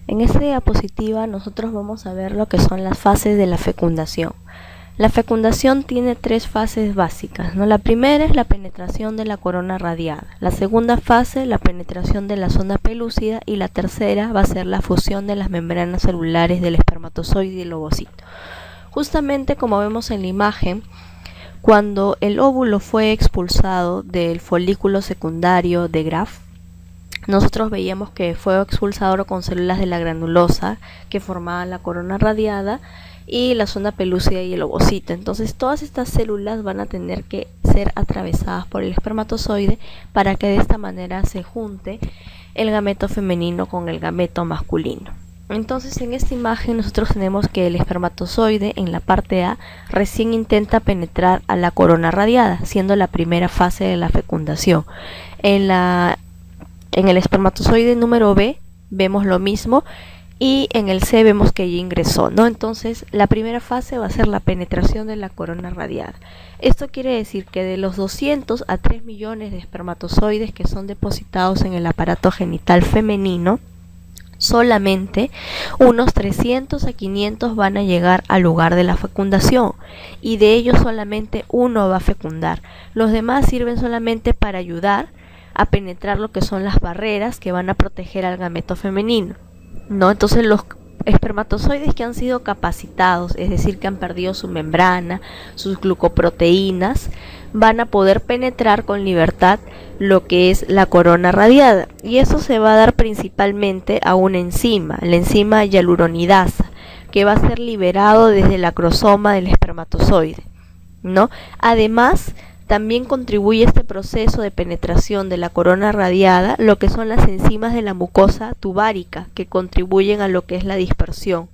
En esta diapositiva nosotros vamos a ver lo que son las fases de la fecundación. La fecundación tiene tres fases básicas, ¿no? La primera es la penetración de la corona radiada, la segunda fase la penetración de la zona pelúcida y la tercera va a ser la fusión de las membranas celulares del espermatozoide y el ovocito. Justamente como vemos en la imagen, cuando el óvulo fue expulsado del folículo secundario de Graf, nosotros veíamos que fue expulsado con células de la granulosa que formaban la corona radiada y la zona pelúcida y el ovocito. Entonces todas estas células van a tener que ser atravesadas por el espermatozoide para que de esta manera se junte el gameto femenino con el gameto masculino. Entonces en esta imagen nosotros tenemos que el espermatozoide en la parte A recién intenta penetrar a la corona radiada, siendo la primera fase de la fecundación. En el espermatozoide número B vemos lo mismo y en el C vemos que ya ingresó, ¿no? Entonces la primera fase va a ser la penetración de la corona radiada. Esto quiere decir que de los 200 a 3 millones de espermatozoides que son depositados en el aparato genital femenino, solamente unos 300 a 500 van a llegar al lugar de la fecundación y de ellos solamente uno va a fecundar. Los demás sirven solamente para ayudar a penetrar lo que son las barreras que van a proteger al gameto femenino, ¿no? Entonces los espermatozoides que han sido capacitados, es decir, que han perdido su membrana, sus glucoproteínas, van a poder penetrar con libertad lo que es la corona radiada, y eso se va a dar principalmente a una enzima, la enzima hialuronidasa, que va a ser liberado desde el acrosoma del espermatozoide, ¿no? Además, también contribuye este proceso de penetración de la corona radiada lo que son las enzimas de la mucosa tubárica que contribuyen a lo que es la dispersión.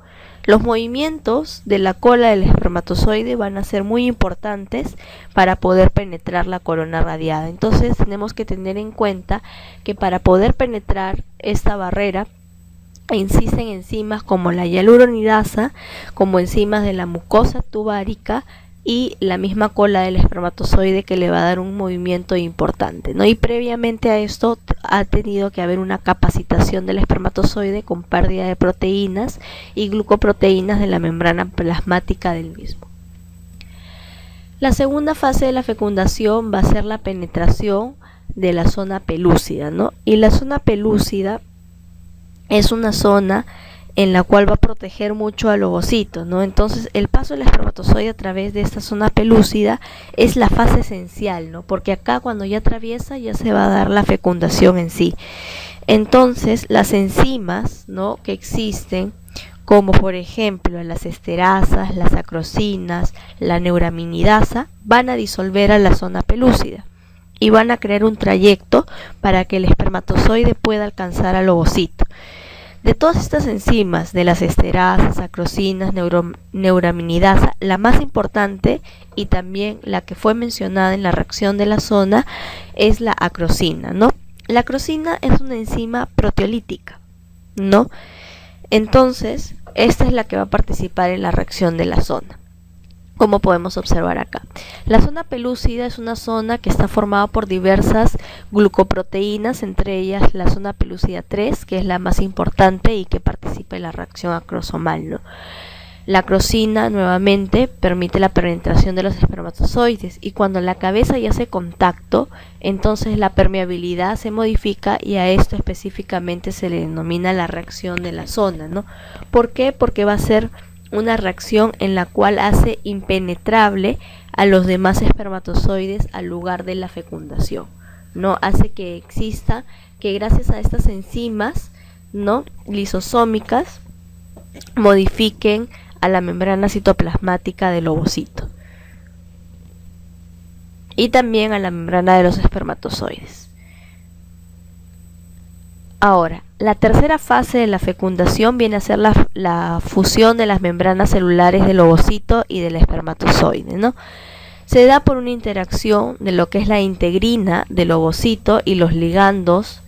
Los movimientos de la cola del espermatozoide van a ser muy importantes para poder penetrar la corona radiada. Entonces tenemos que tener en cuenta que para poder penetrar esta barrera existen enzimas como la hialuronidasa, como enzimas de la mucosa tubárica y la misma cola del espermatozoide que le va a dar un movimiento importante, ¿no? Y previamente a esto ha tenido que haber una capacitación del espermatozoide con pérdida de proteínas y glucoproteínas de la membrana plasmática del mismo. La segunda fase de la fecundación va a ser la penetración de la zona pelúcida, ¿no? Y la zona pelúcida es una zona en la cual va a proteger mucho al ovocito, ¿no? Entonces el paso del espermatozoide a través de esta zona pelúcida es la fase esencial, ¿no? Porque acá cuando ya atraviesa ya se va a dar la fecundación en sí. Entonces las enzimas, ¿no?, que existen, como por ejemplo las esterasas, las acrosinas, la neuraminidasa, van a disolver a la zona pelúcida y van a crear un trayecto para que el espermatozoide pueda alcanzar al ovocito. De todas estas enzimas, de las esterasas, acrosinas, neuraminidasa, la más importante y también la que fue mencionada en la reacción de la zona es la acrosina, ¿no? La acrosina es una enzima proteolítica, ¿no? Entonces, esta es la que va a participar en la reacción de la zona, como podemos observar acá. La zona pelúcida es una zona que está formada por diversas glucoproteínas, entre ellas la zona pelúcida 3, que es la más importante y que participa en la reacción acrosomal, ¿no? La acrosina nuevamente permite la penetración de los espermatozoides y cuando la cabeza ya hace contacto, entonces la permeabilidad se modifica y a esto específicamente se le denomina la reacción de la zona, ¿no? ¿Por qué? Porque va a ser una reacción en la cual hace impenetrable a los demás espermatozoides al lugar de la fecundación, ¿no? Hace que exista, que gracias a estas enzimas, ¿no?, lisosómicas, modifiquen a la membrana citoplasmática del ovocito y también a la membrana de los espermatozoides. Ahora, la tercera fase de la fecundación viene a ser la fusión de las membranas celulares del ovocito y del espermatozoide, ¿no? Se da por una interacción de lo que es la integrina del ovocito y los ligandos,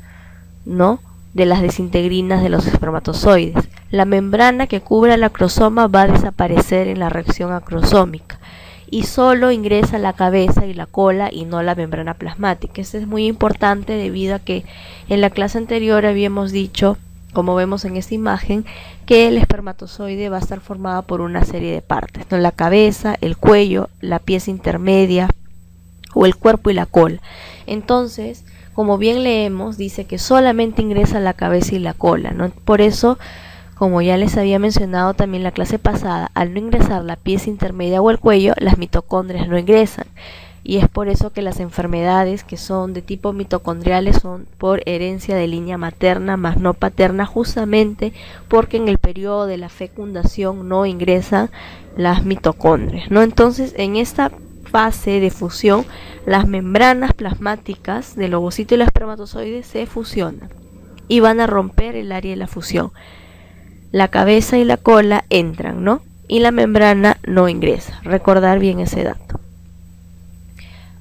¿no?, de las desintegrinas de los espermatozoides. La membrana que cubre el acrosoma va a desaparecer en la reacción acrosómica y solo ingresa la cabeza y la cola y no la membrana plasmática. Esto es muy importante debido a que en la clase anterior habíamos dicho como vemos en esta imagen, que el espermatozoide va a estar formado por una serie de partes, ¿no? La cabeza, el cuello, la pieza intermedia o el cuerpo y la cola. Entonces, como bien leemos, dice que solamente ingresa la cabeza y la cola, ¿no? Por eso, como ya les había mencionado también en la clase pasada, al no ingresar la pieza intermedia o el cuello, las mitocondrias no ingresan. Y es por eso que las enfermedades que son de tipo mitocondriales son por herencia de línea materna más no paterna, justamente porque en el periodo de la fecundación no ingresan las mitocondrias, ¿no? Entonces, en esta fase de fusión, las membranas plasmáticas del ovocito y el espermatozoide se fusionan y van a romper el área de la fusión. La cabeza y la cola entran, ¿no? Y la membrana no ingresa. Recordar bien ese dato.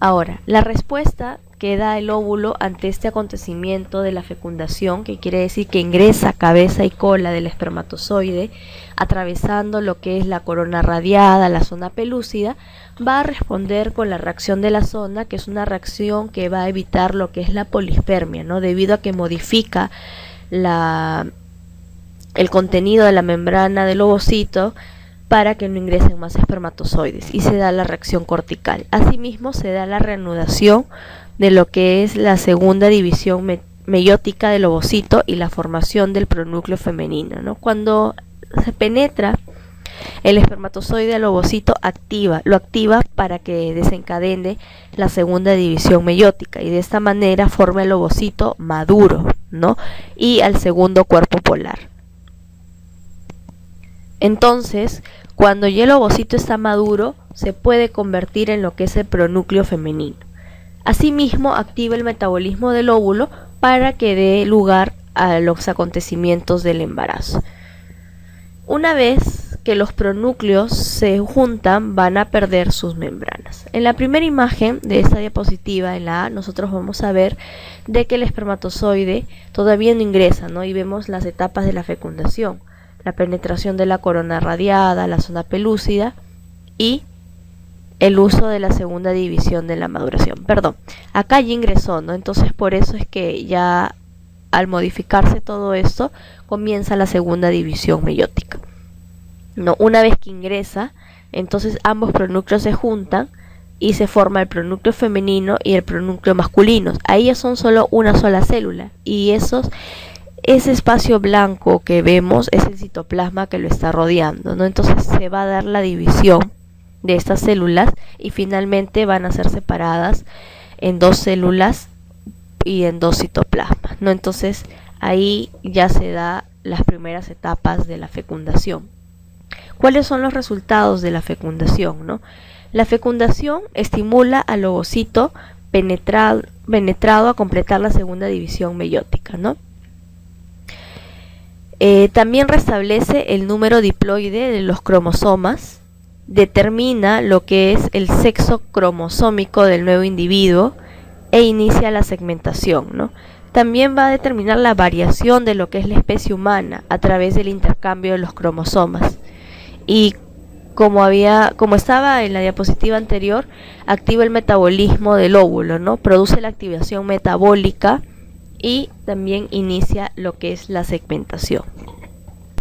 Ahora, la respuesta que da el óvulo ante este acontecimiento de la fecundación, que quiere decir que ingresa cabeza y cola del espermatozoide, atravesando lo que es la corona radiada, la zona pelúcida, va a responder con la reacción de la sonda, que es una reacción que va a evitar lo que es la polispermia, ¿no? Debido a que modifica el contenido de la membrana del ovocito para que no ingresen más espermatozoides, y se da la reacción cortical. Asimismo, se da la reanudación de lo que es la segunda división meiótica del ovocito y la formación del pronúcleo femenino, ¿no? Cuando se penetra el espermatozoide al ovocito, lo activa para que desencadene la segunda división meiótica, y de esta manera forma el ovocito maduro, ¿no? Y al segundo cuerpo polar. Entonces, cuando ya el ovocito está maduro, se puede convertir en lo que es el pronúcleo femenino. Asimismo, activa el metabolismo del óvulo para que dé lugar a los acontecimientos del embarazo. Una vez que los pronúcleos se juntan, van a perder sus membranas. En la primera imagen de esta diapositiva, en la A, nosotros vamos a ver de que el espermatozoide todavía no ingresa, ¿no? Y vemos las etapas de la fecundación: la penetración de la corona radiada, la zona pelúcida y el uso de la segunda división de la maduración. Perdón, acá ya ingresó, ¿no? Entonces, por eso es que ya al modificarse todo esto, comienza la segunda división meiótica, ¿no? Una vez que ingresa, entonces ambos pronúcleos se juntan y se forma el pronúcleo femenino y el pronúcleo masculino. Ahí ya son solo una sola célula, y ese espacio blanco que vemos es el citoplasma que lo está rodeando, ¿no? Entonces se va a dar la división de estas células y finalmente van a ser separadas en dos células y en dos citoplasmas, ¿no? Entonces ahí ya se da las primeras etapas de la fecundación. ¿Cuáles son los resultados de la fecundación, no? La fecundación estimula al ovocito penetrado a completar la segunda división meiótica, ¿no? También restablece el número diploide de los cromosomas, determina lo que es el sexo cromosómico del nuevo individuo e inicia la segmentación, ¿no? También va a determinar la variación de lo que es la especie humana a través del intercambio de los cromosomas. Y como estaba en la diapositiva anterior, activa el metabolismo del óvulo, ¿no? Produce la activación metabólica y también inicia lo que es la segmentación.